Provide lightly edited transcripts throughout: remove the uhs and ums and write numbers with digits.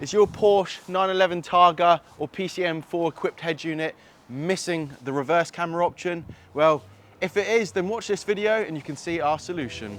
Is your Porsche 911 Targa or PCM4 equipped head unit missing the reverse camera option? Well, if it is, then watch this video and you can see our solution.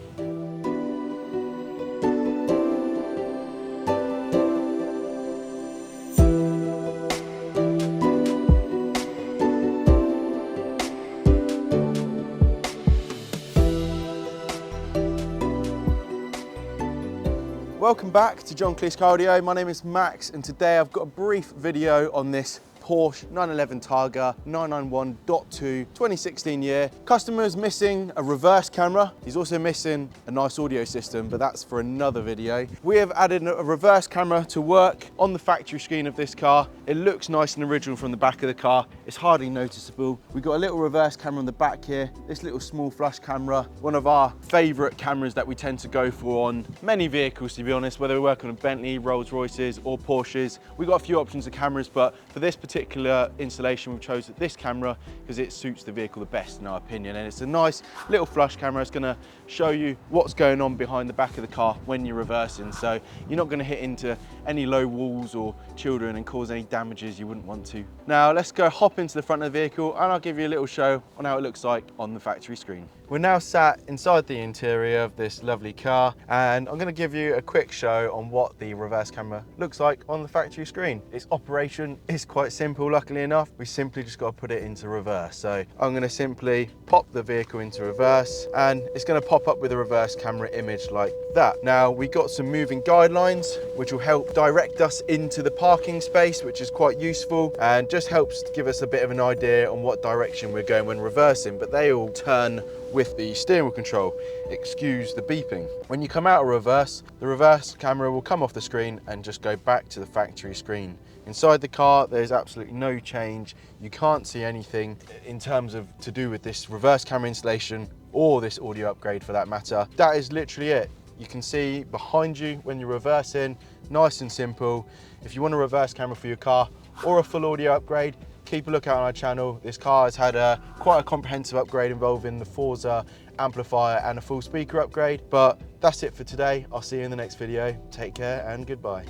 Welcome back to John Kleis Cardio. My name is Max and today I've got a brief video on this Porsche 911 Targa 991.2 2016 year. Customer's missing a reverse camera. He's also missing a nice audio system, but that's for another video. We have added a reverse camera to work on the factory screen of this car. It looks nice and original from the back of the car. It's hardly noticeable. We've got a little reverse camera on the back here. This little small flash camera, one of our favorite cameras that we tend to go for on many vehicles, to be honest, whether we're working on Bentley, Rolls Royces or Porsches. We've got a few options of cameras, but for this particular installation, we've chosen this camera because it suits the vehicle the best in our opinion. And it's a nice little flush camera. It's gonna show you what's going on behind the back of the car when you're reversing. So you're not gonna hit into any low walls or children and cause any damages you wouldn't want to. Now let's go hop into the front of the vehicle and I'll give you a little show on how it looks like on the factory screen. We're now sat inside the interior of this lovely car and I'm going to give you a quick show on what the reverse camera looks like on the factory screen. Its operation is quite simple, luckily enough. We simply just got to put it into reverse. So I'm going to simply pop the vehicle into reverse and it's going to pop up with a reverse camera image like that. Now we got some moving guidelines which will help direct us into the parking space, which is quite useful and just helps to give us a bit of an idea on what direction we're going when reversing, but they all turn with the steering wheel control. Excuse the beeping. When you come out of reverse, the reverse camera will come off the screen and just go back to the factory screen. Inside the car, there's absolutely no change. You can't see anything in terms of to do with this reverse camera installation or this audio upgrade for that matter. That is literally it. You can see behind you when you're reversing, nice and simple. If you want a reverse camera for your car or a full audio upgrade, keep a look out on our channel. This car has had quite a comprehensive upgrade involving the Forza amplifier and a full speaker upgrade. But that's it for today. I'll see you in the next video. Take care and goodbye.